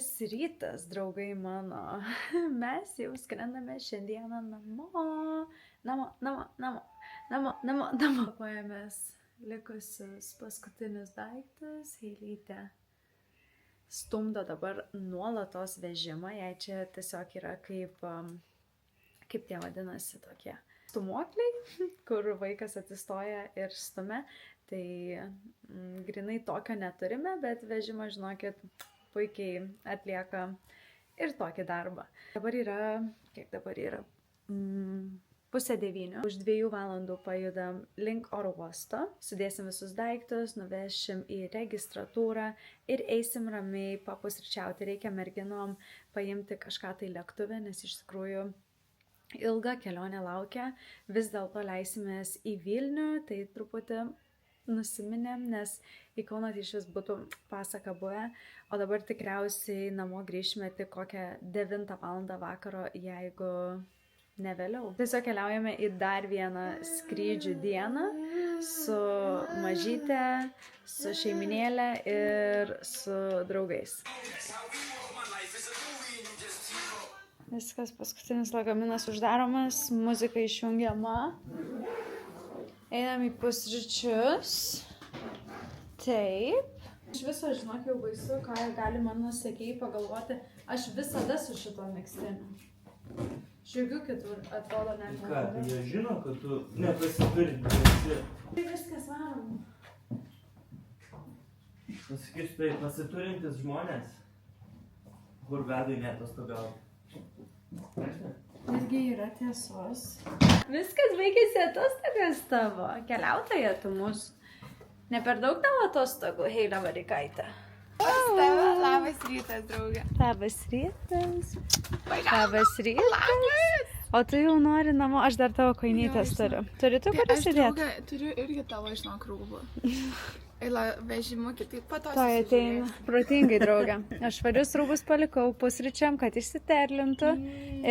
Labas rytas, draugai mano. Mes jau skrendame šiandieną namo. Pakuojamės likusius paskutinius daiktus. Heilytė stumdo dabar nuolatos vežimą. Jei čia tiesiog yra kaip tie vadinasi tokie stumuokliai, kur vaikas atsistoja ir stumia. Tai grinai tokio neturime, bet vežimas, žinokit, puikiai atlieka ir tokį darbą. Dabar yra 8:30. Už 2 valandų pajudam link oro uosto, sudėsim visus daiktus, nuvešim į registratūrą ir eisim ramiai papusryčiauti. Reikia merginom paimti kažką tai lėktuve, nes iš tikrųjų ilga kelionė laukia. Vis dėlto leisimės į Vilnių, tai truputį nusiminėm, nes į Kauną tai išvis būtų pasaka buvę, o dabar tikriausiai namo grįšime tik kokią 9 valandą vakaro, jeigu ne vėliau. Tiesiog keliaujame į dar vieną skrydžių dieną su mažyte, su šeiminėle ir su draugais. Viskas, paskutinis lagaminas uždaromas, muzika išjungiama. Einam į pusryčius. Taip. Iš viso, žinok, jau baisu, ką gali mano sekėjai pagalvoti. Aš visada su šito megztiniu. Žiūrėjau kitur, atrodo net. Ką, tai jie žino, kad tu nepasiturinti. Tai viskas varom. Pasakysiu, tai pasiturintis žmonės, kur vedai netostogauti. Irgi yra tiesos. Viskas baigėsi atostogas tavo. Keliautoja tu mūsų. Ne per daug tavo atostogų, Heilė Varikaitė. Labas rytas, draugė. Labas rytas. Labas rytas. O tu jau nori namo, aš dar tavo koinytės turiu. Turi tu kur įsidėti? Aš turiu irgi tavo, žinok, rūbų. Eila vežimu kitaip patos. Tai ateina. Protingai, draugė. Aš švarius rūbus palikau pusryčiam, kad išsiterlintų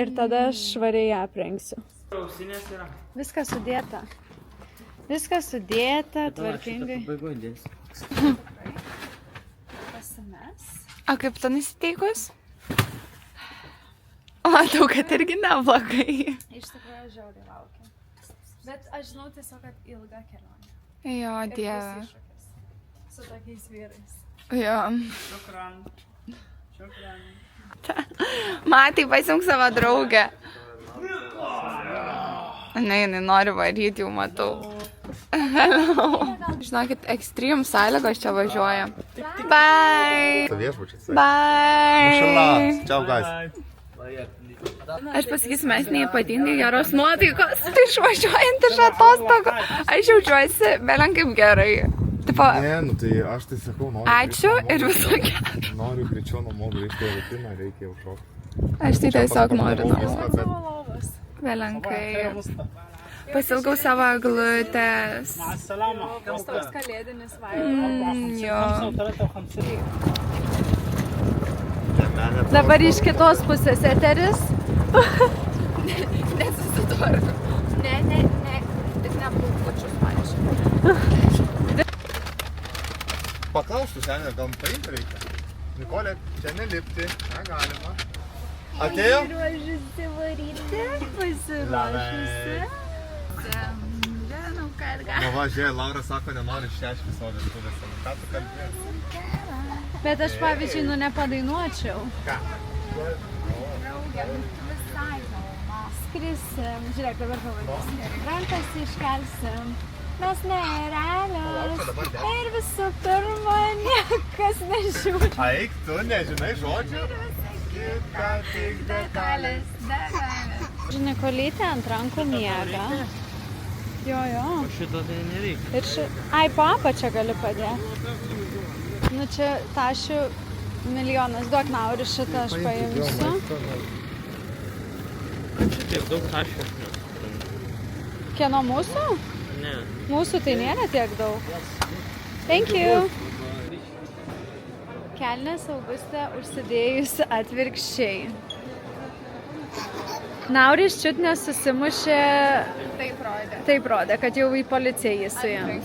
ir tada aš švariai aprengsiu. Ausinės yra. Viskas sudėta. Viskas sudėta, tvarkingai. Pabaigoje dės. Pasimes. O kaip tu nusiteikus? Matau, kad irgi neblogai. Iš tikrųjų žiauriai laukia. Bet aš žinau tiesiog, kad ilga kelionė. Jo, Ir dieve. bus iššūkis su tokiais vyrais. Jo. Šokran. Matai, pasiimk savo draugę. Ne, jinai nori varyti, jau matau. Žinokit, extreme sąlygos čia važiuoja. Bye! Viešbučiai. Bye! Ciao, guys. Aš pasakysiu, mes neypatingai geros nuotaikos. Tai išvažiuojant iš atostogų. Aš jaučiuosi belen kaip gerai. Tipo, Ne, nu tai aš tai sakau, noriu. ačiū grįžti ir namo. viso gero. Noriu greičiau namo grįžti į rutiną, reikia jau šokti. Aš tai tiesiog noriu namo. Viską, Lovas. Belenkai. Pasilgau savo eglutės. Koks toks kalėdinis vaibas. Jo. Dabar iš kitos pusės eteris. Nesusitvarku. Ne. Tik neplaukučius paaiškiai. Paklaustų senė, gal paimti reikia? Nikolė, čia nelipti, negalima. Atėjo? Pasiruošusi varyti, pasiruošusi. Na va, žiūrėjau, Laura sako, nenori šeškis savo virtuvėse. Ką tu kalbėjai? Bet aš, pavyzdžiui, nepadainuočiau. Ką? Skrisim, žiūrėk, dabar pavadysim. Rankas iškelsim. Mes nerealios. Ir visų pirma, niekas nežiūri. Eik, tu nežinai žodžių. Kita tik detalės. Nikolytė ant rankų miega. Jo. Šito tai nereikia. Ir ai, po apačią gali padėti. Nu čia tašių milijonas. Duok Nauri, šitą aš paimsiu. Šitiek daug tašių. Kieno mūsų? Ne. Mūsų tai nėra tiek daug. Thank you. Kelnes Augustė užsidėjusi atvirkščiai. Nauris čiut nesusimušė. Taip rodė. Taip rodė, kad jau į policiją jį suėmė.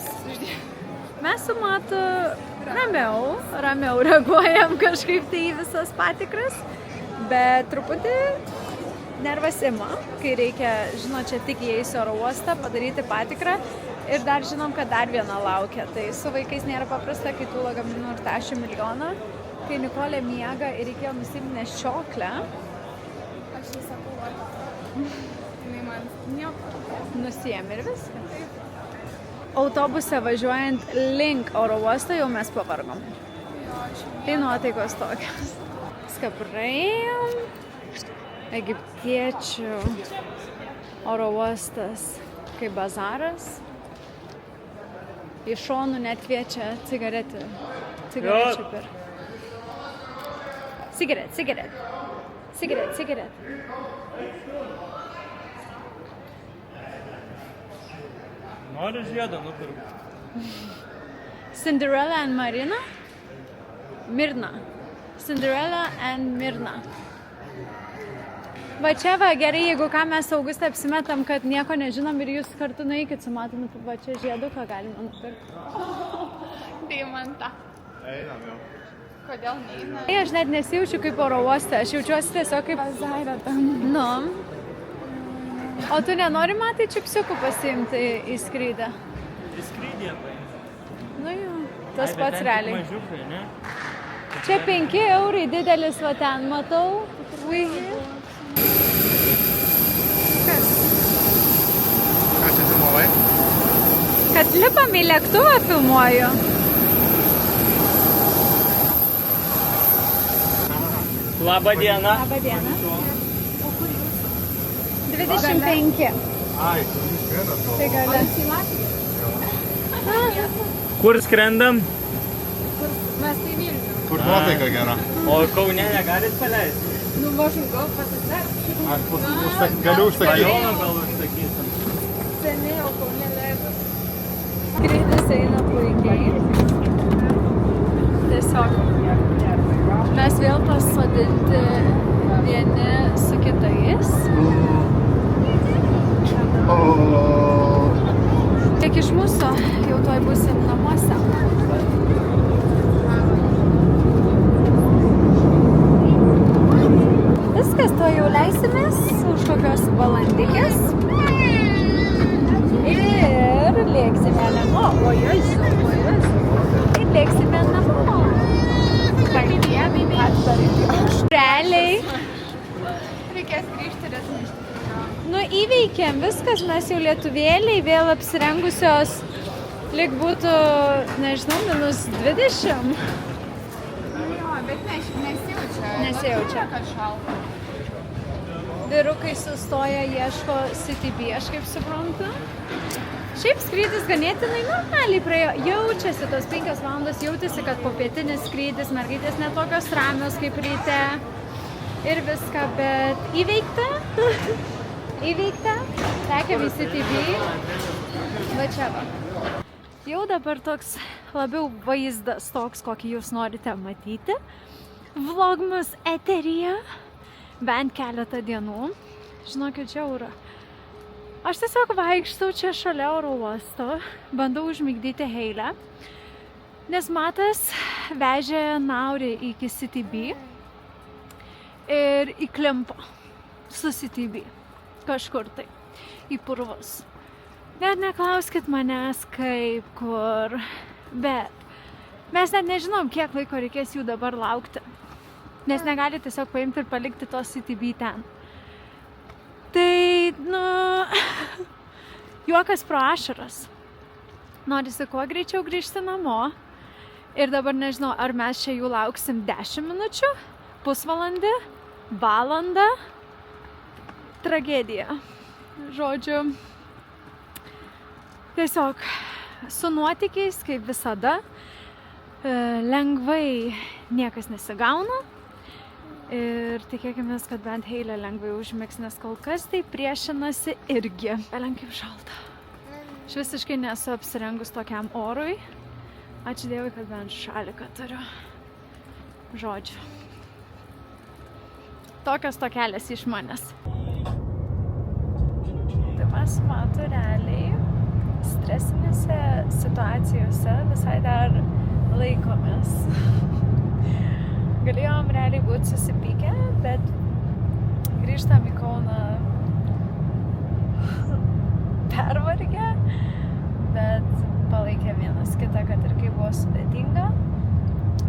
Mes su Matu Ramiau reaguojam kažkaip tai į visas patikras, bet truputį nervas ima, kai reikia, čia tik įeisiu oro uostą, padaryti patikrą ir dar žinom, kad dar viena laukia. Tai su vaikais nėra paprasta, kai tų lagaminų ir tašių milijoną. Kai Nikolė miega ir reikėjo nusimti neščioklę. Aš jį sakau, jinai man nieko. Nusijėm ir viskas. Autobuse važiuojant link oro uosto jau mes pavargom. Tai nuotaikos tokios. Viską praėjom. Egiptiečių oro uostas kaip bazaras. Iš šonų net kviečia cigarečių per. Cigaret. Noriu žiedą nupirkti. Cinderella and Marina? Mirna. Cinderella and Mirna. Va čia va, gerai, jeigu ką mes Augustą apsimetam, kad nieko nežinom ir jūs kartu nueikit su matomu, va čia žieduką galima nupirkti. Deimantą. Einam jau. Kodėl neina? Aš net nesijaučiu kaip oro uoste, aš jaučiuosi tiesiog kaip Bazarą tam. Nu. O tu nenori matai čipsiukų pasiimti į skrydį? Į skrydį paimti. Nu jau, tas pats realiai. Mažiukai, ne? Čia 5 eurai didelis, va ten matau. Kas? Ką čia filmavai? Kad lipam į lėktuvą filmuoju. Labą dieną. Labą dieną. 25. Ai, kur jūs skrendam? Tai gali. Kur skrendam? Mes tai Vilnių. Kur nuotaika gera? O Kaune negalit paleisti? Nu, mažu, gal pasitarp. Aš galiu užsakyti. Rajoną gal užsakysim. Seniai jau Kaune leido. Skrydis eina puikiai. Tiesiog mes vėl pasodinti vieni su kitais. Tiek iš mūsų jau tuoj būsim namuose. Viskas, tuo jau leisimės už kokios valandikės. Ir lėksime namo. Ir lėksime namo. Realiai. Reikės grįžti ir atnešti. Nu, įveikėm viskas, mes jau lietuvėliai vėl apsirengusios, lyg būtų, nežinau, -20. Jo, bet nesijaučia. Nesijaučia. Kad šalta. Vyrukai sustoja, ieško City B, aš kaip suprantu. Šiaip skrydis ganėtinai normaliai praėjo. Jaučiasi tos 5 valandos, jautėsi, kad popietinis skrydis, mergaitės netokios ramios kaip ryte. Ir viską, bet įveikta. Įveikta. Tekėm į City B. Va čia va. Jau dabar toks labiau vaizdas toks, kokį jūs norite matyti. Vlogmas eteryje. Bent keletą dienų. Žinokit, žiaura. Aš tiesiog vaikštau čia šalia oro uosto, bandau užmigdyti Heilę, nes Matas vežė Naurį iki City B ir įklimpo su City B kažkur tai į purvus. Net neklauskit manęs kaip, kur, bet mes net nežinom, kiek laiko reikės jų dabar laukti, nes negali tiesiog paimti ir palikti to City B ten. Tai, juokas pro ašaras. Norisi kuo greičiau grįžti namo. Ir dabar nežinau, ar mes čia jų lauksim 10 minučių, pusvalandį, valandą. Tragedija. Žodžiu, tiesiog su nuotykiais, kaip visada, lengvai niekas nesigauna. Ir tikėkime, kad bent Heilė lengvai užmigs, nes kol kas tai priešinasi irgi. Belen kaip šalta. Aš visiškai nesu apsirengus tokiam orui. Ačiū Dievui, kad bent šaliką turiu. Žodžiu. Tokios tokelės iš manęs. Tai mes matau realiai stresinėse situacijose visai dar laikomės. Galėjom realiai būti susipykę, bet grįžtam į Kauną pervargę, bet palaikėm vienas kitą, kad ir kaip buvo sudėtinga.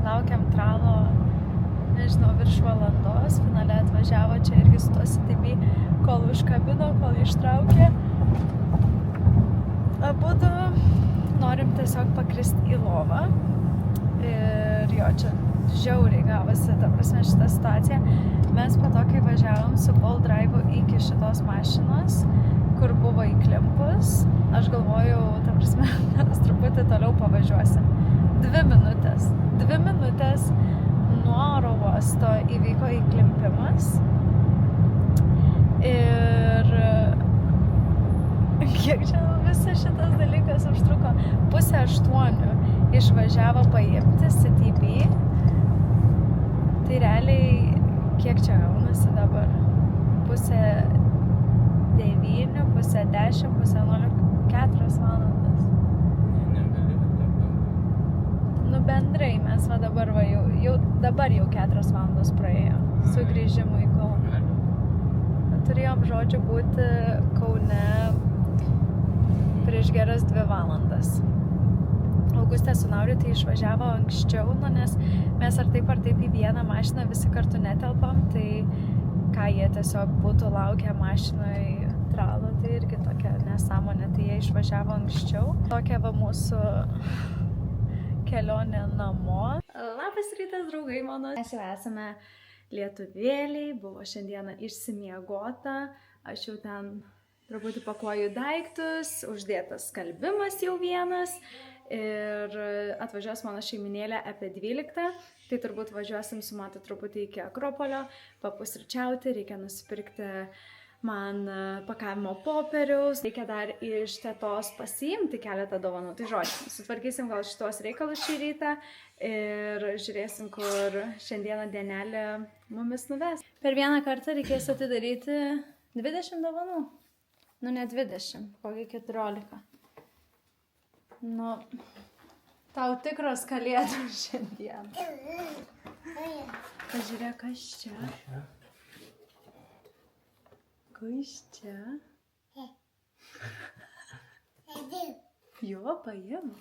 Laukiam tralo, nežinau, virš valandos, finale atvažiavo čia irgi su to CTB, kol užkabino, kol ištraukė. Abudu norim tiesiog pakristi į lovą ir jo čia žiauriai gavosi, ta prasme, šitą situaciją. Mes po to, kai važiavom su Bolt Drive'u iki šitos mašinos, kur buvo įklimpus, aš galvojau, ta prasme, mes truputį toliau pavažiuosim. 2 minutės. 2 minutės nuo oro uosto įvyko įklimpimas. Ir kiek čia visas šitas dalykas užtruko? 7:30 išvažiavo paimti CTB. Tai realiai, kiek čia gaunasi dabar? 8:09, 9:10, 10:11, 4 valandas. Nu bendrai mes va dabar va dabar jau 4 valandos praėjo su grįžimu į Kauną. Turėjom žodžiu būti Kaune prieš geras 2 valandas. Augustė su Nauriu tai išvažiavo anksčiau, nes mes ar taip į vieną mašiną visi kartu netelpam, tai ką jie tiesiog būtų laukę mašinoj tralo, tai irgi tokia nesąmonė, tai jie išvažiavo anksčiau. Tokia va mūsų kelionė namo. Labas rytas, draugai mano. Mes jau esame lietuvėliai, buvo šiandieną išsimiegota, aš jau ten truputį pakuoju daiktus, uždėtas skalbimas jau vienas ir atvažiuos mano šeiminėlė apie 12, tai turbūt važiuosim su Matu truputį iki Akropolio, papusryčiauti, reikia nusipirkti man pakavimo popieriaus, reikia dar iš tetos pasiimti keletą dovanų, tai žodžiu, sutvarkysim gal šitos reikalus šį rytą ir žiūrėsim, kur šiandieną dienelė mumis nuves. Per vieną kartą reikės atidaryti 20 dovanų. Nu, ne 20, kokį 14. Nu, tau tikros kalėdos šiandien. Pažiūrėk, kas čia. Kas čia? Jo, paim.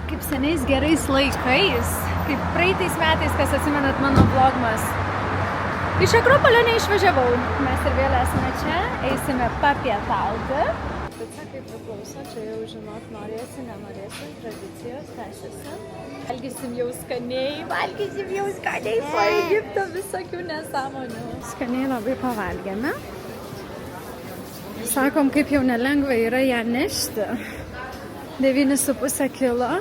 Kaip seniais gerais laikais, kaip praeitais metais, kas atsimenat mano vlogmas. Iš Akropolio neišvažiavau. Mes ir vėl esame čia, eisime papietauti. Pica kaip priklauso, čia jau žinot, norėsi, nenorėsi, tradicijos tęsiasi. Valgysim jau skaniai, po Egipto visokių nesąmonių. Skaniai labai pavalgėme. Sakom, kaip jau nelengva yra ją nešti. 9,5 kilo.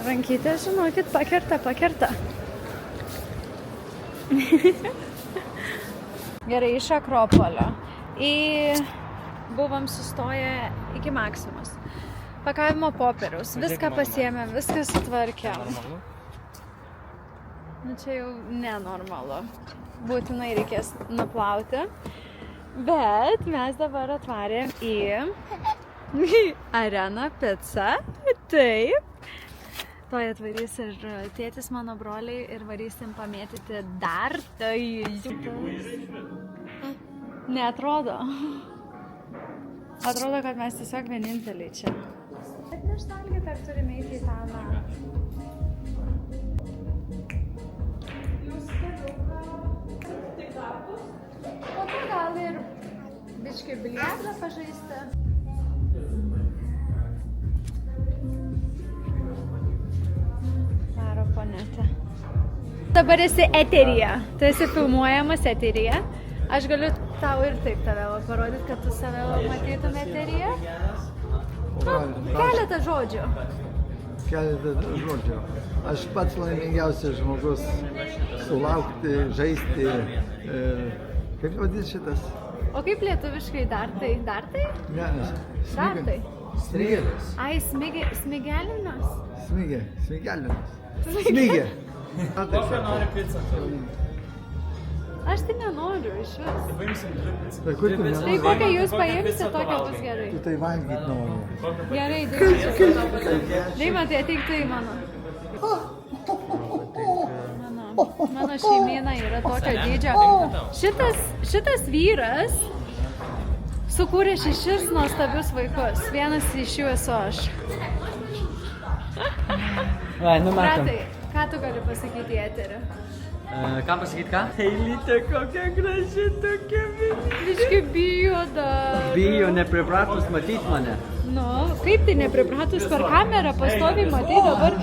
Rankytė, žinokit, pakerta. Gerai, iš Akropolio. Buvom sustoję iki Maksimos. Pakavimo popieriaus, viską pasiėmėm, viską sutvarkėm. Nu čia jau nenormalu. Būtinai reikės nuplauti. Bet mes dabar atvarėm į Arena Pica. Taip. Tuoj atvarys ir tėtis mano broliai ir varysim pamėtyti dartai. Neatrodo. Atrodo, kad mes tiesiog vieninteliai čia. Bet neštalgit, ar turime eiti į tą namą. Po to gal ir biškį biliardą pažaisti. Varo ponete. Dabar esi eteryje. Tu esi filmuojamas eteryje. Aš galiu tau ir taip tave parodyti, kad tu save matytum eteryje. Nu, keletą žodžių. Aš pats laimingiausias žmogus sulaukti, žaisti. Kaip vadys šitas? O kaip lietuviškai dartai? Dartai? Ne, Dartai. Smigėlis. Ai, smigelinas? Smigelinas. Smigė. Kokią nori pizzą? Aš tai nenoriu iš vis. Tai kur tu Tai nenori? kokią jūs paimsite, tokia bus gerai. Tu tai valgyt nori. Gerai, Deimantai, ateik tu į mano. Mano šeimyna yra tokio dydžio. Šitas vyras sukūrė 6 nuostabius vaikus. Vienas iš jų esu aš. Vai, nu matom. Bratai, ką tu gali pasakyti į eterį? Ką pasakyti ką? Eilytė, kokia graži tokia vilė. Biški bijo dar. Bijo nepripratus matyti mane. Nu, kaip tai nepripratus per kamerą pastoviai matai dabar.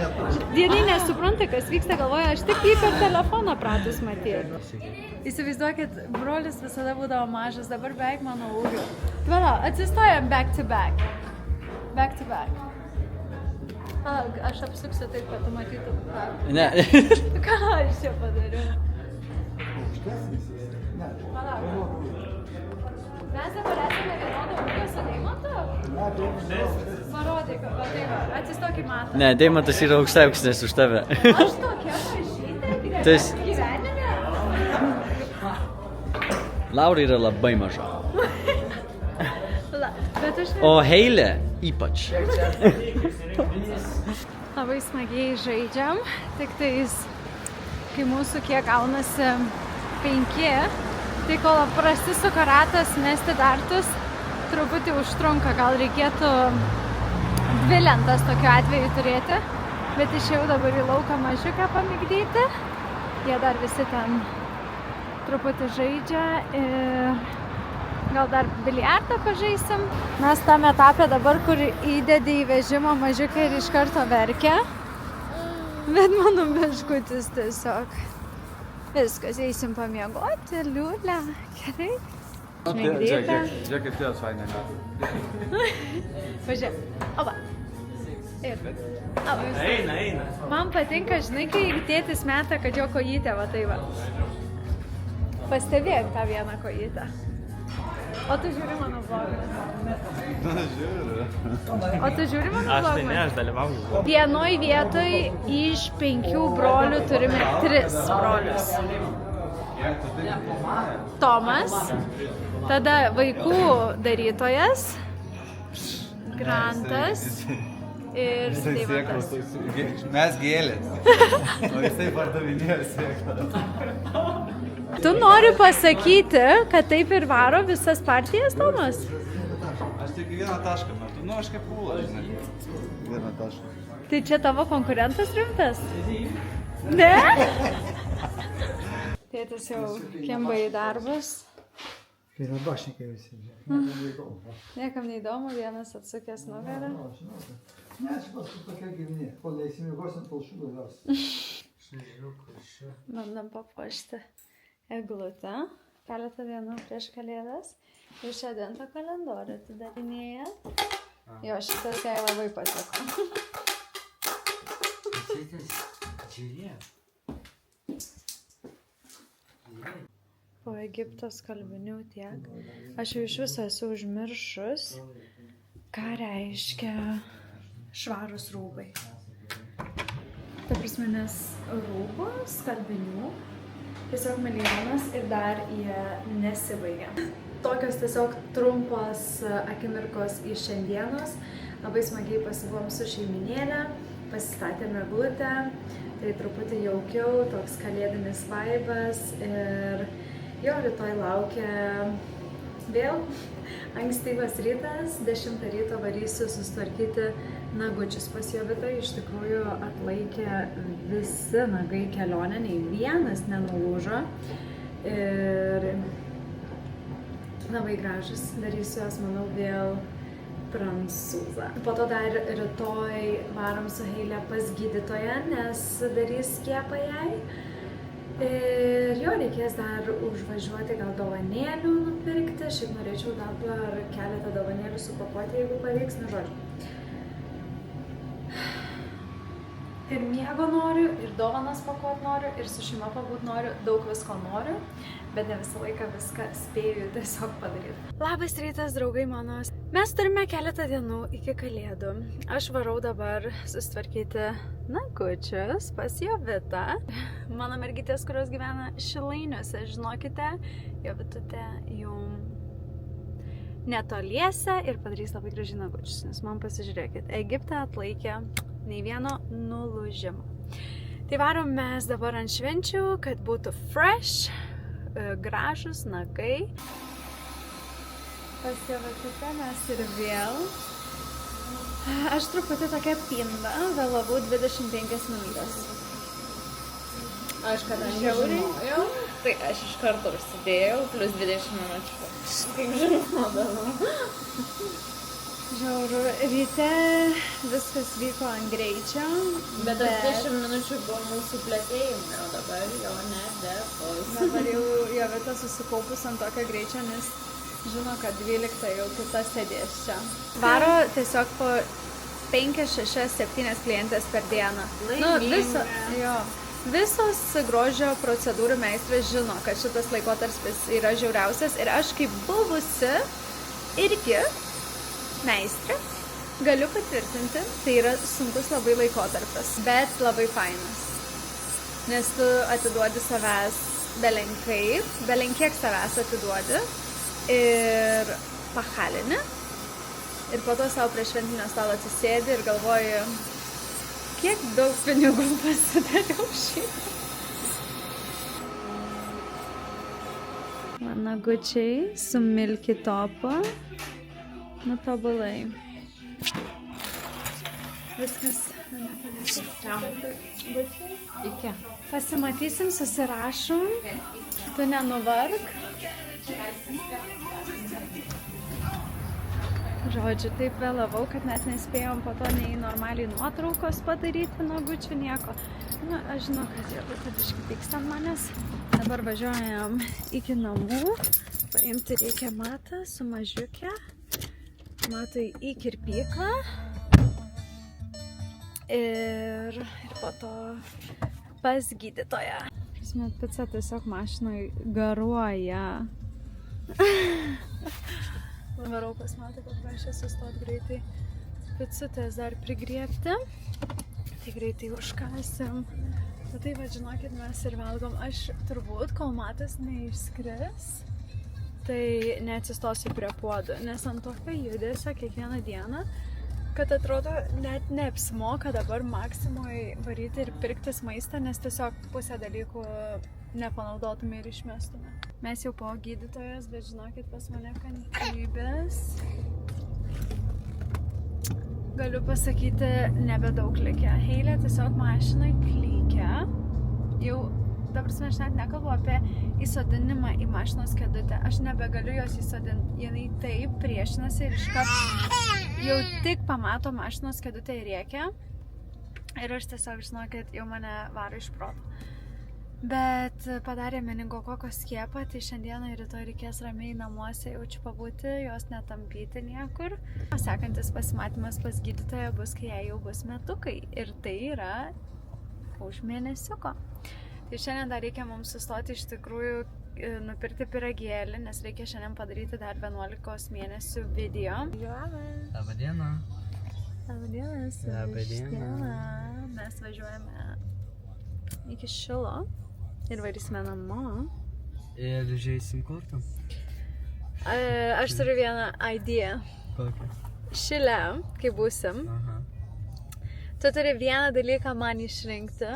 Vieni nesupranta, kas vyksta, galvoja, aš tik jį per telefoną pratus matyti. Įsivaizduokit, brolis visada būdavo mažas, dabar beveik mano ūgio. Tvara, atsistojam back to back. Back to back. Aš apsuksiu taip, kad tu matytum ką. Ne. Ką aš čia padariau? Palauk. Mes dabar esame vienodo ūgio su Deimantu? Parodyk, va tai va, atsistok į matą. Ne, Deimantas yra aukštesnis už tave. Aš tokia mažytė, gyvenime. Laura yra labai maža. Bet aš O Heilė ypač. labai smagiai žaidžiam, tik tais, kai mūsų kiek gaunasi 5, tai kol prasisuka ratas, mesti dartus, truputį užtrunka, gal reikėtų 2 lentas tokiu atveju turėti, bet išėjau dabar į lauką mažiuką pamigdyti, jie dar visi ten truputį žaidžia ir gal dar biliardą pažaisim. Mes tam etapė dabar, kur įdedi į vežimą mažiuką ir iš karto verkia, bet mano meškutis tiesiog. Viskas, eisim pamiegoti, liūlę, gerai. Smigdytę. Žiūrėk, kaip tėvas fainai. Pažiūrėk, oba. Ir. Oba. Eina. Man patinka, žinai, kai tėtis meta, kad jo kojytė va tai va. Pastebėk tą vieną kojytę. O tu žiūri mano vlogą? Žiūriu. O tu žiūri mano Aš tai vlogą? ne, aš dalyvauju. Vienoj vietoj iš 5 brolių turime 3 brolius. Tomas, tada vaikų darytojas, Grantas ir Deimantas. Mes gėlės. O jisai pardavinėjo sėklas. Tu nori pasakyti, kad taip ir varo visas partijas, Tomas? Aš tik vieną tašką metu. Nu, aš kaip pūla, žinai. Vieną tašką. Tai čia tavo konkurentas rimtas? Ne? Tėtis jau kimba į darbus. Tai nabašnikai visi. Niekam neįdomu, vienas atsukęs nugarą. Ne, aš paskui tokia gyveni. Kol neįsimiegosim, tol šūdą gaus. Bandom papuošti eglutę. Keletą dienų prieš kalėdas. Iš advento kalendorių atidarinėja. Jo, šitas jai labai patiko. Po Egipto skalbinių tiek. Aš jau iš viso esu užmiršus, ką reiškia švarūs rūbai. Ta prasme, nes rūbų, skalbinių tiesiog milijonas ir dar jie nesibaigia. Tokios tiesiog trumpos akimirkos iš šiandienos. Labai smagiai pasibuvom su šeiminėlė, pasistatėme eglutę, tai truputį jaukiau, toks kalėdinis vaibas ir jo, rytoj laukia vėl ankstyvas rytas, 10 ryto varysiu susitvarkyti nagučius pas Jovitą. Iš tikrųjų atlaikė visi nagai kelionę, nei vienas nenulūžo ir labai gražus. Darysiu juos, manau, vėl prancūzą. Po to dar rytoj varom su Heile pas gydytoją, nes darys skiepą jai. Ir jo, reikės dar užvažiuoti, gal dovanėlių nupirkti. Šiaip norėčiau dabar keletą dovanėlių supakuoti, jeigu pavyks, nu žodžiu. Ir miego noriu, ir dovanas pakuot noriu, ir su šeima pabūt noriu, daug visko noriu, bet ne visą laiką viską spėju tiesiog padaryti. Labas rytas, draugai mano. Mes turime keletą dienų iki Kalėdų. Aš varau dabar susitvarkyti nagučius pas Jovitą. Mano mergytės, kurios gyvena Šilainiuose, žinokite, Jovitutė jum netoliese ir padarys labai gražiai nagučius, nes man pasižiūrėkit, Egipte atlaikė nei vieno nulūžimo. Tai varom mes dabar ant švenčių, kad būtų fresh, gražus nagai. Pas Jovitutę mes ir vėl. Aš truputį tokia pinda, vėlavau 25 minutės. Aš kadangi žinojau, tai aš iš karto užsidėjau, plus 20 minučių. Kaip žinodavau. Žiauru, ryte viskas vyko ant greičio. Bet tas 20 minučių buvo mūsų plėtėjimai, o dabar jo nebebus. Dabar jau Jovita susikaupus ant tokio greičio, nes žino, kad 12 jau kita sėdės čia. Varo tiesiog po 5, 6, 7 klientės per dieną. Visos grožio procedūrų meistras žino, kad šitas laikotarpis yra žiauriausias ir aš kaip buvusi irgi meistrė galiu patvirtinti, tai yra sunkus labai laikotarpis, bet labai fainas. Nes tu atiduodi savęs belenkiek savęs atiduodi ir pahalini. Ir po to savo prie šventinio stalo atsisėdi ir galvoji, kiek daug pinigų pasidariau šitą. Nagučiai su milky topu. Nu, tobulai. Viskas. Iki. Pasimatysim, susirašom. Tu nenuvark. Žodžiu, taip vėlavau, kad mes nespėjom po to nei normaliai nuotraukos padaryti nagučių, nieko. Na, aš žinau, kad jau biškį pyksta ant manęs. Dabar važiuojam iki namų. Paimti reikia Matą su mažiuke. Matai į kirpyklą. Ir po to pas gydytoją. Žinot, pica tiesiog mašinoj garuoja. Varau pas Matą, paprašė sustot greitai picutės dar prigriebti. Tai greitai užkasim. Bet tai, žinokit, mes ir valgom. Aš turbūt, kol Matas neišskris, tai neatsistosiu prie puodų. Nes ant tokio judesio kiekvieną dieną, kad atrodo net neapsimoka dabar Maksimoj varyti ir pirktis maistą, nes tiesiog pusę dalykų nepanaudotume ir išmestume. Mes jau po gydytojos, bet žinokit, pas mane kantrybės. Galiu pasakyti, nebedaug likę. Heilė tiesiog mašinai klykia. Jau, dabar aš net nekalbu apie įsodinimą į mašinos kėdutę. Aš nebegaliu jos įsodinti. Jinai taip priešinasi ir iškart jau tik pamato mašinos kėdutę ir rėkia. Ir aš tiesiog, žinokit, jau mane varo iš proto. Bet padarė meningokoko skiepą, tai šiandieną ir rytoj reikės ramiai namuose jaučiu pabūti, jos netampyti niekur. Sekantis pasimatymas pas gydytoją bus, kai jai jau bus metukai. Ir tai yra už mėnesiuko. Tai šiandien dar reikia mums sustoti iš tikrųjų nupirkti pyragėlį, nes reikia šiandien padaryti dar 11 mėnesių video. Labą dieną. Labą dieną, Labą dieną. Mes važiuojame iki Šilo. Ir varysime namo. Ir žaisim kortą. Aš turiu vieną idėją. Kokią? Šile, kai būsim, Aha. tu turi vieną dalyką man išrinkti,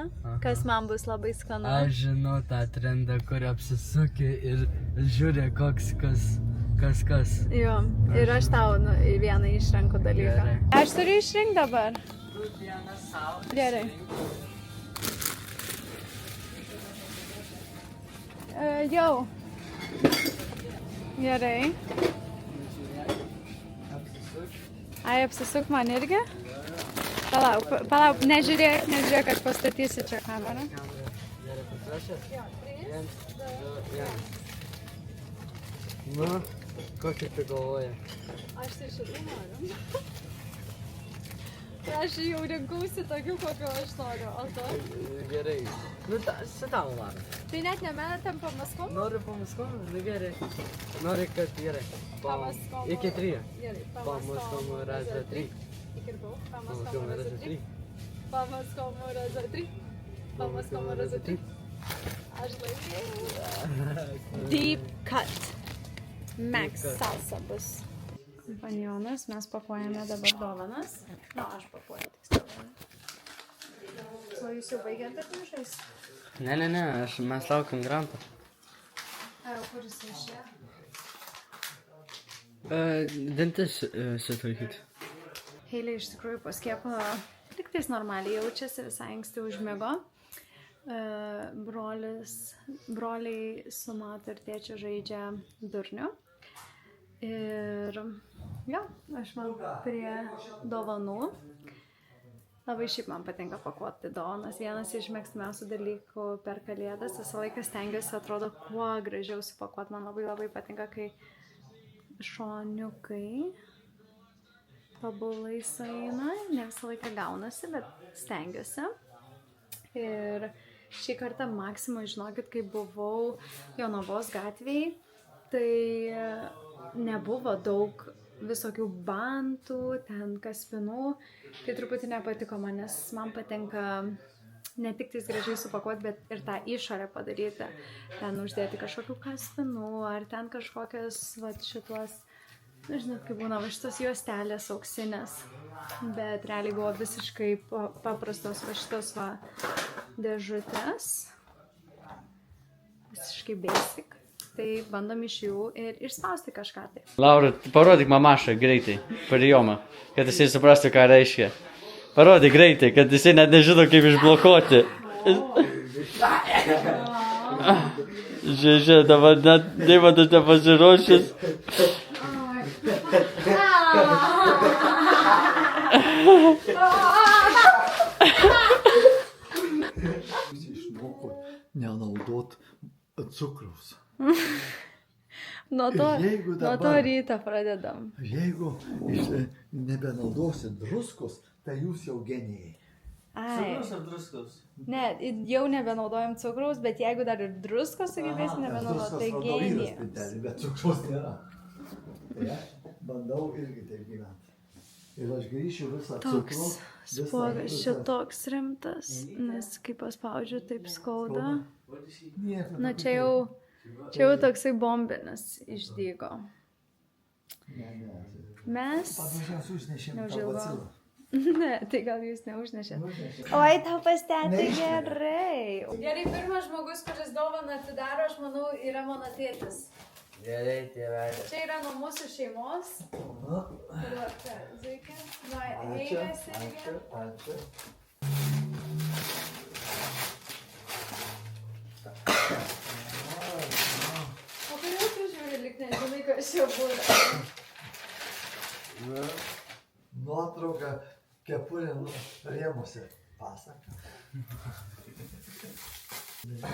kas man bus labai skanu. Aš žinau tą trendą, kur apsisukė ir žiūrė koks kas. Jo, ir aš tau vieną išrenku dalyką. Gerai. Aš turiu išrinkti dabar. Tu vieną savo. Gerai. Jau. Gerai. Ai, apsisuk man irgi? Palauk, nežiūrėk, aš pastatysiu čia kamerą. Gerai, paprašęs? 1, 2, 1. Nu, kokį tu galvoji? Aš tai šitai noriu. Aš jau rinkausi tokių, kokio aš noriu, o tu? Gerai. Nu, su tavo varom. Tai net nemetam pamaskom? Noriu pamaskom, nu gerai. Nori, kad gerai. Pamaskom. Iki 3. Gerai, Pamaskom raz, 2, 3. Įkirpau. Pamaskom raz, 2, 3. Pamaskom raz, 2, 3. Pamaskom raz, 2, 3. Aš laimėjau. Deep cut. Max salsa bus. Kompanionas, mes pakuojame dabar dovanas. Na, aš pakuoju tiksliau. O jūs jau baigėte žais? Ne, mes laukiam Grantą. Ar kur jis išėjo? Dantis sutvarkyti. Heilė iš tikrųjų po skiepo tik tais normaliai jaučiasi, visai anksti užmigo. Broliai su matu ir tėčiu žaidžia durniu. Ir jo, aš man prie dovanų. Labai šiaip man patinka pakuoti dovanas. Vienas iš mėgstamiausių dalykų per Kalėdas. Visą laiką stengiuosi, atrodo, kuo gražiau supakuoti. Man labai patinka, kai šoniukai tobulai sueina. Ne visą laiką gaunasi, bet stengiuosi. Ir šį kartą Maksimui, žinokit, kai buvau Jonavos gatvėje, tai nebuvo daug visokių bantų, ten kaspinų. Tai truputį nepatiko man, nes man patinka ne tik tais gražiai supakuoti, bet ir tą išorę padaryti. Ten uždėti kažkokių kaspinų, ar ten kažkokias, va, šitos, žinot, kaip būna, va, šitos juostelės auksinės. Bet realiai buvo visiškai paprastos va šitos va dėžutės. Visiškai basic. Tai bandom iš jų ir išspausti kažką tai. Laura, parodyk mamašą greitai, prijomą, kad jisai suprastų, ką reiškia. Parodyk greitai, kad jisai net nežino, kaip išblokuoti. Žiūrėk, dabar net Deimantas nepasiruošęs. Išmoko nenaudot cukraus. Nuo to ryto pradedam. Jeigu nebenaudosit druskos, tai jūs jau genijai. Cukrus ar druskos? Ne, jau nebenaudojam cukraus, bet jeigu dar ir druskos sugebėsim nebenaudoti, tai genijai. Bet cukraus nėra. Tai aš bandau irgi taip gyventi. Ir aš grįšiu visą cukrų. Spuogas šitoks rimtas, nes kai paspaudžiu, taip skauda. Na čia jau toksai bombinis išdygo. Mes neužilgo. Ne, tai gal jūs neužnešėt. Oi, tau pastėti gerai. Gerai, pirmas žmogus, kuris dovaną atidaro, aš manau, yra mano tėtis. Gerai, tėvelė. Čia yra nuo mūsų šeimos. Zuikė. Ačiū. O kodėl tu žiūri, lyg nežinai, kas čia buvo? Nuotrauka kepurė rėmuose. Pasaka.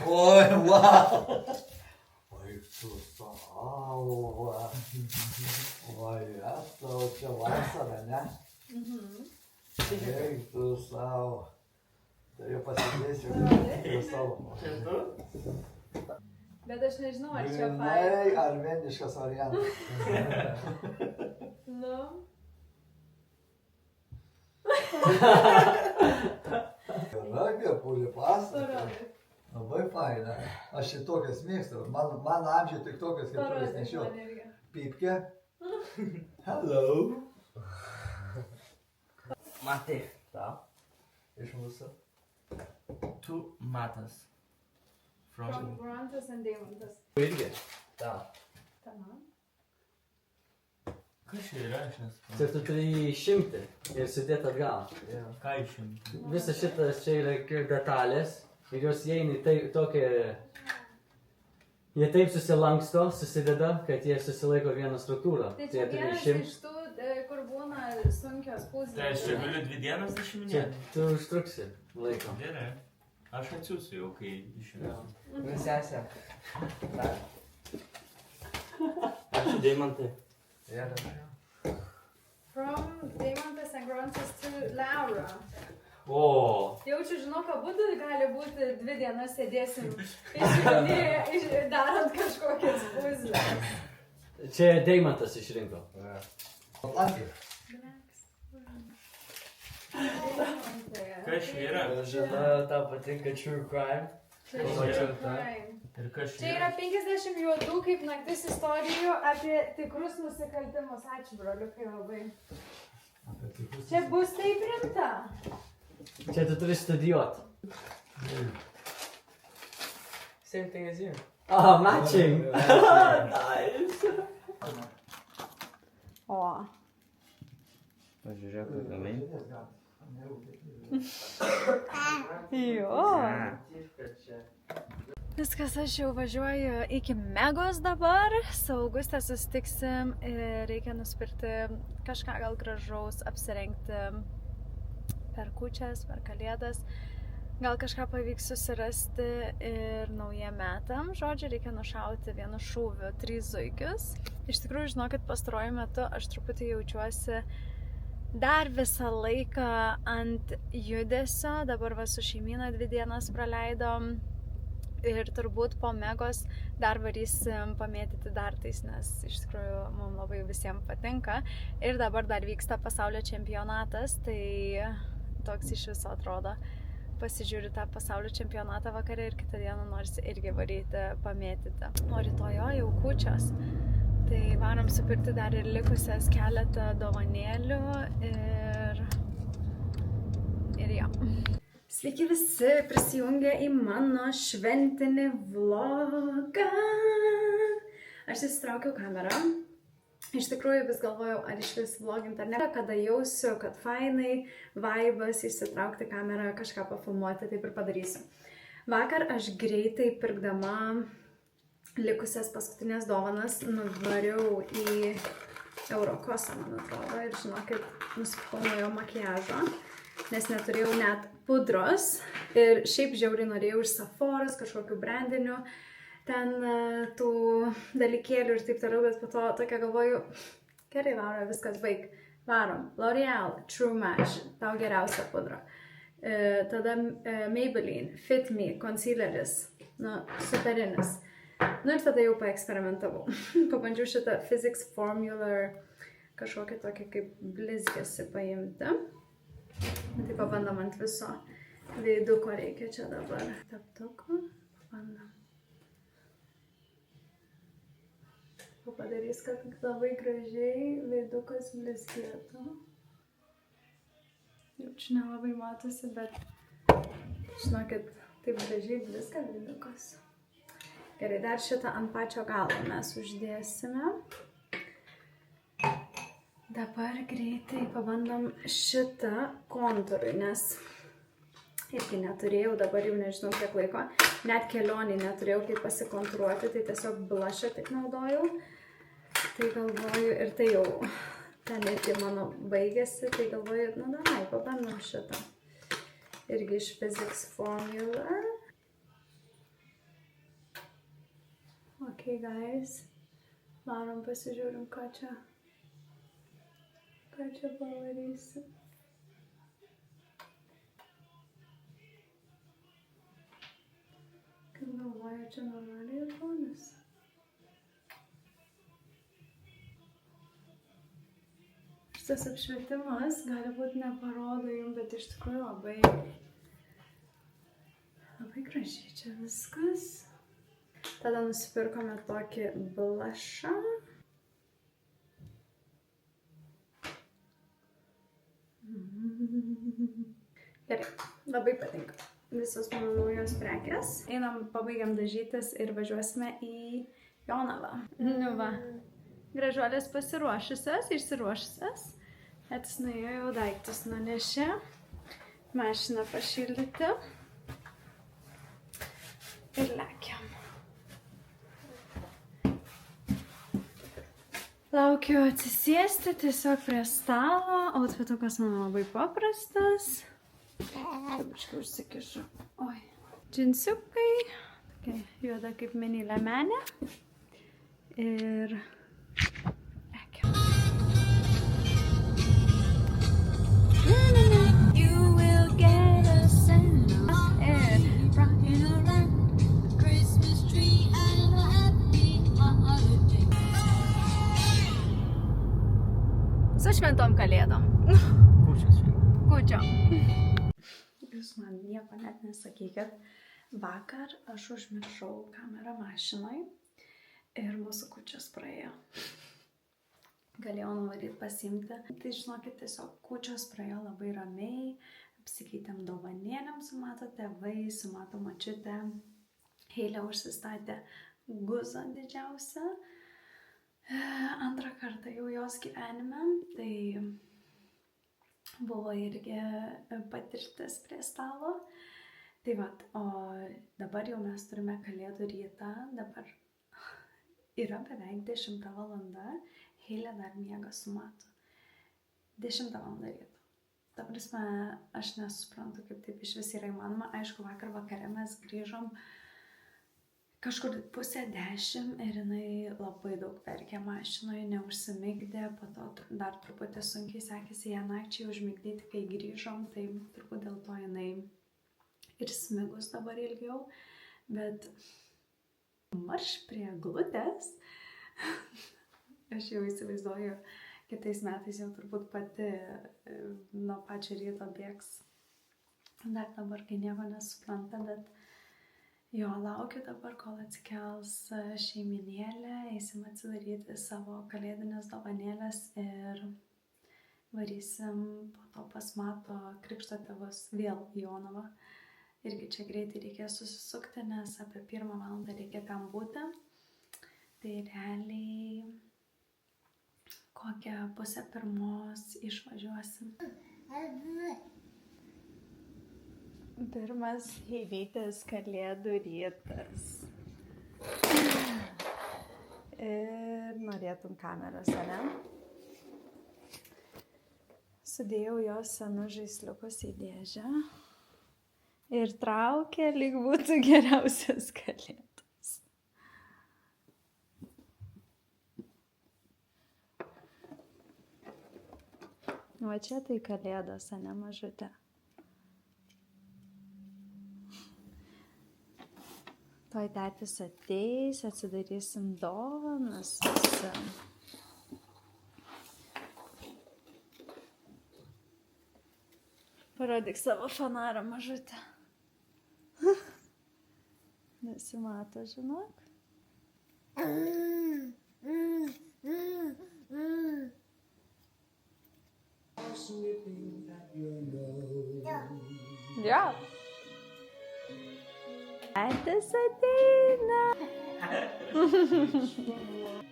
Oi, wow! Oi, tu savo. Oi, tau čia vasara, ne? Eik tu savo. Tai jau pasidėsiu prie savo. Bet aš nežinau, ar čia Grynai armėniškas variantas. Nu. Yra kepurė pasaka. Labai faina. Aš šitokias mėgstu. Man amžiai tik tokias kepurės nešiau. Pypkė. Hello. Matai, tau. Iš mūsų. Tu matas. From Grantas and Deimantas. Irgi. Tau. Tamam. Kas čia yra, aš nesuprantu. Tai tu turi jį išimti ir sudėti atgal. Ką išimti? Visas šitas čia yra detalės ir jos įeina į tokią... Jie taip susilanksto, susideda, kad jie susilaiko vieną struktūrą. Tai čia vienas iš tų, kur būna sunkios puzlės. Tai aš čia galiu 2 dienas Čia išiminėti? tu užtruksi laiko. Gerai. Aš atsiųsiu jau, kai išimėsiu. Sesė. Ačiū, Deimantai. From Deimantas and Gruntas to Laura. O, Jaučiu, žinau, kad būtų gali būti 2 dienas sėdėsim darant kažkokias puzles. čia Deimantas išrinko. Latvija. Kas čia yra? Žinau, tau patinka True Crime. Ir kas Čia yra 50 juodų kaip naktis istorijų apie tikrus nusikaltimus. Ačiū, broliukai, labai. Čia bus taip rimta. Čia tu turi studijuoti. Same thing as you. Oh, matching. Nice. O. Pažiūrėk, kaip gamai. Jo. Viskas, aš jau važiuoju iki Megos dabar. Su Auguste susitiksim ir reikia nusipirkti kažką gal gražaus, apsirengti per kūčias, per kalėdas. Gal kažką pavyks susirasti ir naujiem metam. Žodžiu, reikia nušauti vienu šūviu 3 zuikius. Iš tikrųjų, žinokit, pastaruoju metu aš truputį jaučiuosi dar visą laiką ant judesio. Dabar va su šeimyna 2 dienas praleidom. Ir turbūt po Megos dar varysim pamėtyti dartais, nes iš tikrųjų mums labai visiems patinka. Ir dabar dar vyksta pasaulio čempionatas, tai toks iš viso atrodo. Pasižiūriu tą pasaulio čempionatą vakarą ir kitą dieną norisi irgi varyti pamėtyti. O rytojo jau kūčios. Tai varom supirkti dar ir likusias keletą dovanėlių ir jo. Sveiki visi, prisijungę į mano šventinį vlogą. Aš įsitraukiau kamerą. Iš tikrųjų vis galvojau, ar iš vis vloginti ar ne. Kada jausiu, kad fainai, vaibas, įsitraukti kamerą, kažką pafilmuoti, taip ir padarysiu. Vakar aš greitai pirkdama likusias paskutinės dovanas nuvariau į Eurokosą, man atrodo. Ir žinokit, nusipirkau naujo makiažo, nes neturėjau net pudros. Ir šiaip žiauriai norėjau iš Sephoros, kažkokių brandinių ten tų dalykėlių ir taip toliau, bet po to tokia galvoju, gerai, Laura, viskas baig, varom. L'Oreal, True Match, tau geriausia pudra. Tada Maybelline, Fit Me, concealeris, superinis. Nu ir tada jau paeksperimentavau. Pabandžiau šitą Physics Formula kažkokį tokį kaip blizgėsi paimti. Tai pabandom ant viso veiduko reikia čia dabar. Teptuko, pabandom. Padarys, kad labai gražiai veidukas blizgėtų. Jau čia nelabai matosi, bet žinokit, taip gražiai blizga veidukas. Gerai, dar šitą ant pačio galo mes uždėsime. Dabar greitai pabandom šitą kontūrui, nes irgi neturėjau, dabar jau nežinau kiek laiko, net kelionį neturėjau kaip pasikontūruoti, tai tiesiog blushą tik naudojau. Tai galvoju, ir tai jau ten irgi mano baigėsi, tai galvoju, nu davai, pabandom šitą. Irgi iš Physics Formula. Ok, guys. Varom pasižiūrim, ką čia pavarysim. Kaip galvoju, čia normaliai atrodys. Šitas apšvietimas gali būti neparodo jums, bet iš tikrųjų labai gražiai čia viskas. Tada nusipirkome tokį blushą. Gerai, labai patinka visos mano naujos prekės. Einam, pabaigiam dažytis ir važiuosime į Jonavą. Nu va, gražuolės pasiruošusios, išsiruošusios. Etis nuėjo jau daiktus nunešė. Mašiną pašildyti. Ir lekiam. Laukiu atsisėsti tiesiog prie stalo. Outfitukas mano labai paprastas. Čia biškai užsikišu. Oi. Džinsiukai. Tokia juoda kaip mini lemenė. Ir lekiam. šventom kalėdom. Kūčios. Kūčio. Jūs man nieko net nesakykit. Vakar aš užmiršau kamerą mašinai ir mūsų kūčios praėjo. Galėjau nuvaryti pasiimti. Tai žinokit, tiesiog kūčios praėjo labai ramiai. Apsikeitėm dovanėlėm su mato tėvai, su mato mačiute. Heilė užsistatė guzą didžiausią. Antrą kartą jau jos gyvenime. Tai buvo irgi patirtis prie stalo. Tai vat, o dabar jau mes turime kalėdų rytą. Dabar yra beveik 10 valanda. Heilė dar miega su matu. 10 valanda ryto. Ta prasme, aš nesuprantu, kaip taip iš vis yra įmanoma. Aišku, vakar vakare mes grįžom kažkur 9:30 ir jinai labai daug verkė mašinoje, neužsimigdė, po to dar truputį sunkiai sekėsi ją nakčiai užmigdyti, kai grįžom, tai turbūt dėl to jinai ir smigus dabar ilgiau, bet marš prie glutės. Aš jau įsivaizduoju, kitais metais jau turbūt pati nuo pačio ryto bėgs. Dar dabar, kai nieko nesupranta, bet jo, laukiu dabar, kol atsikels šeiminėlė, eisim atsidaryti savo kalėdinės dovanėlės ir varysim po to pas mato krikšto tėvus vėl į Jonavą. Irgi čia greitai reikės susisukti, nes apie 1 valandą reikia ten būti. Tai realiai kokią 2:30 išvažiuosim. Pirmas Heilytės kalėdų rytas. Ir norėtum kameros, ne? Sudėjau jos senus žaisliukus į dėžę ir traukė, lyg būtų geriausias kalėdos. O čia tai kalėdos, ne mažutė. Toj tėtis ateis, atsidarysim dovanas. Parodyk savo fanarą, mažutė. Nesimato, žinok. Jo. Tėtis ateina.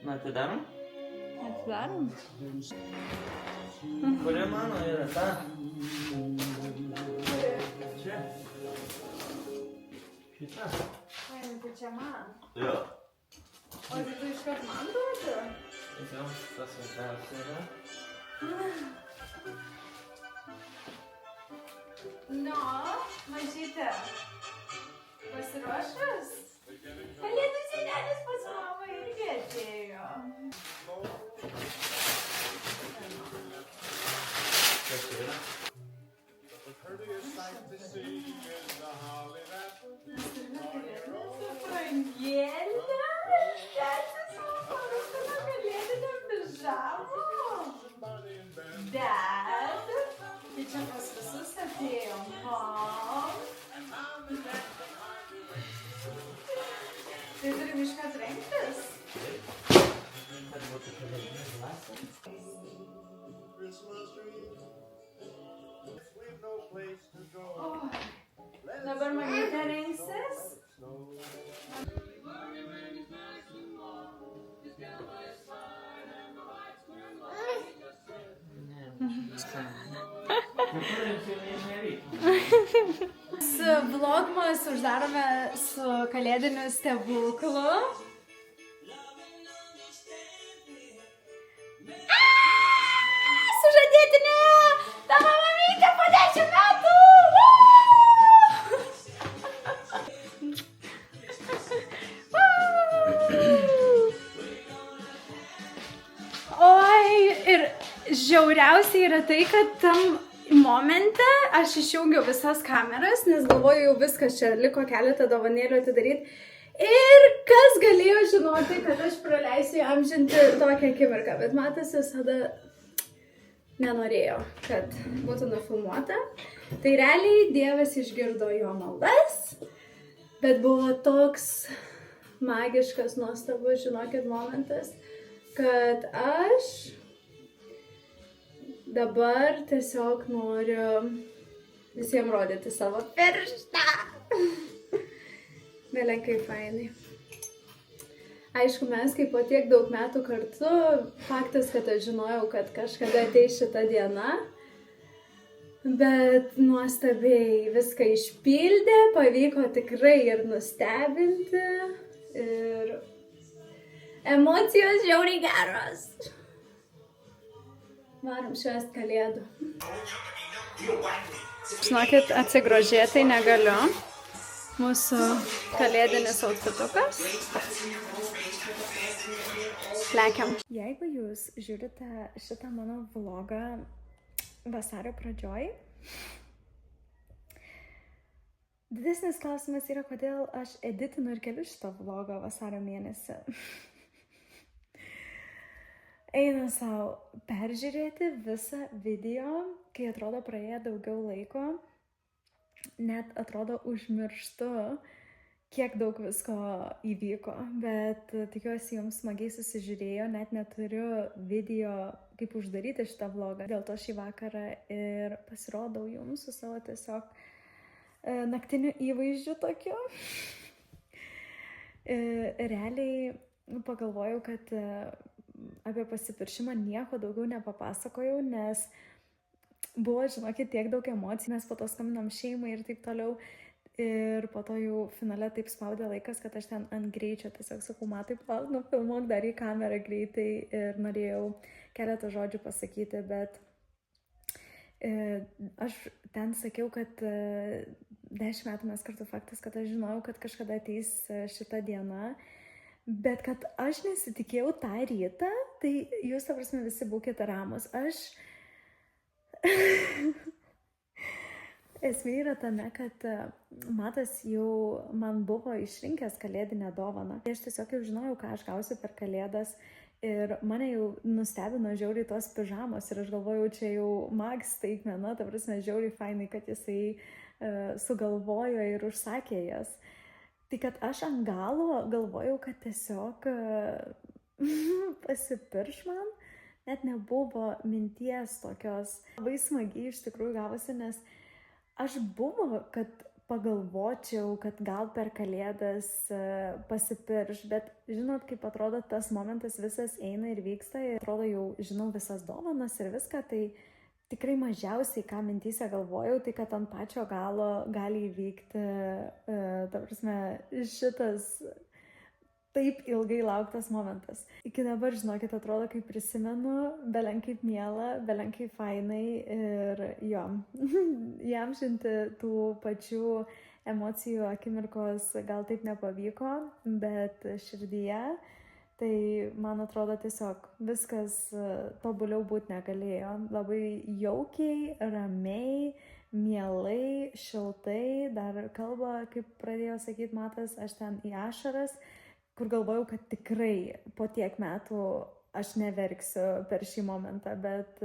Na, atidarom? Atidarom. Kuri mano yra ta? Čia. Šitą? Tai čia man. Jo. O tai tu iškart man duoti? Jau, tas svarbiausia yra. No, mažytė. Pasiruošęs? Kalėdų senelis pas mamą irgi atėjo. Kas yra? Mes turime kalėdinę aprangėlę. Tetis mums parūpino kalėdinę pižamą. Dad. Tai čia pas visus atėjo. Mom. Tai turim iškart rengtis. Kad būtų kalėdinė dvasia. Dabar mamytė rengsis. Vlogmas uždarome su kalėdiniu stebuklu. Sužadėtinė! Tavo mamytė po 10 metų! Oi, ir žiauriausiai yra tai, kad tam momente aš išjungiau visas kameras, nes galvoju, jau viskas čia liko keletą dovanėlių atidaryti. Ir kas galėjo žinoti, kad aš praleisiu įamžinti tokią akimirką, bet matas visada nenorėjo, kad būtų nufilmuota. Tai realiai Dievas išgirdo jo maldas, bet buvo toks magiškas, nuostabus, žinokit, momentas, kad aš dabar tiesiog noriu visiems rodyti savo pirštą. Belenkai fainai. Aišku, mes kaip po tiek daug metų kartu, faktas, kad aš žinojau, kad kažkada ateis šita diena, bet nuostabiai viską išpildė, pavyko tikrai ir nustebinti, ir emocijos žiauriai geros. Varom švęst kalėdų. Žinokit, atsigrožėtai negaliu. Mūsų kalėdinis outfitukas. Lekiam. Jeigu jūs žiūrite šitą mano vlogą vasario pradžioj, didesnis klausimas yra, kodėl aš editinu ir keliu šitą vlogą vasario mėnesį. Einu savo peržiūrėti visą video, kai atrodo praėjo daugiau laiko, net atrodo užmirštu, kiek daug visko įvyko, bet tikiuosi jums smagiai susižiūrėjo, net neturiu video, kaip uždaryti šitą vlogą, dėl to šį vakarą ir pasirodau jums su savo tiesiog naktiniu įvaizdžiu tokiu. Realiai pagalvojau, kad apie pasipiršimą nieko daugiau nepapasakojau, nes buvo, žinokit, tiek daug emocijų, mes po to skambinam šeimai ir taip toliau. Ir po to jau finale taip spaudė laikas, kad aš ten ant greičio tiesiog sakau, matai, nufilmuok dar į kamerą greitai ir norėjau keletą žodžių pasakyti, bet aš ten sakiau, kad 10 metų mes kartu, faktas, kad aš žinojau, kad kažkada ateis šita diena, bet kad aš nesitikėjau tą rytą, tai jūs, ta prasme, visi būkite ramus. Esmė yra tame, kad Matas jau man buvo išrinkęs kalėdinę dovaną. Aš tiesiog jau žinojau, ką aš gausiu per kalėdas ir mane jau nustebino žiauriai tos pižamos ir aš galvojau, čia jau Max staigmena, ta prasme, žiauriai fainai, kad jisai sugalvojo ir užsakė jas. Tai kad aš ant galo galvojau, kad tiesiog pasipirš man, net nebuvo minties tokios. Labai smagiai iš tikrųjų gavosi, nes aš buvo, kad pagalvočiau, kad gal per kalėdas pasipirš, bet žinot, kaip atrodo tas momentas visas eina ir vyksta, ir atrodo jau žinau visas dovanas ir viską, tai tikrai mažiausiai, ką mintyse galvojau, tai kad ant pačio galo gali įvykti, ta prasme, šitas taip ilgai lauktas momentas. Iki dabar, žinokit, atrodo, kaip prisimenu, belenkaip miela, belenkaip fainai ir jo, įamžinti tų pačių emocijų akimirkos gal taip nepavyko, bet širdyje, tai man atrodo tiesiog viskas tobuliau būti negalėjo. Labai jaukiai, ramiai, mielai, šiltai, dar kalba, kaip pradėjo sakyti Matas, aš ten į ašaras, kur galvojau, kad tikrai po tiek metų aš neverksiu per šį momentą, bet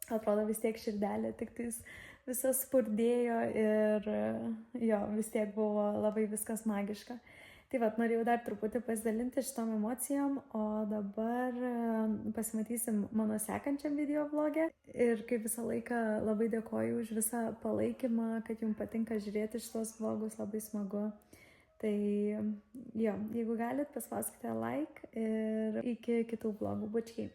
atrodo vis tiek širdelė tik tais visas spurdėjo ir jo, vis tiek buvo labai viskas magiška. Tai vat, norėjau dar truputį pasidalinti šitom emocijom, o dabar pasimatysim mano sekančiam video vlogė. Ir kaip visą laiką labai dėkoju už visą palaikymą, kad jums patinka žiūrėti šitos vlogus, labai smagu. Tai jo, jeigu galit, paspauskite like ir iki kitų vlogų. Bučkiai.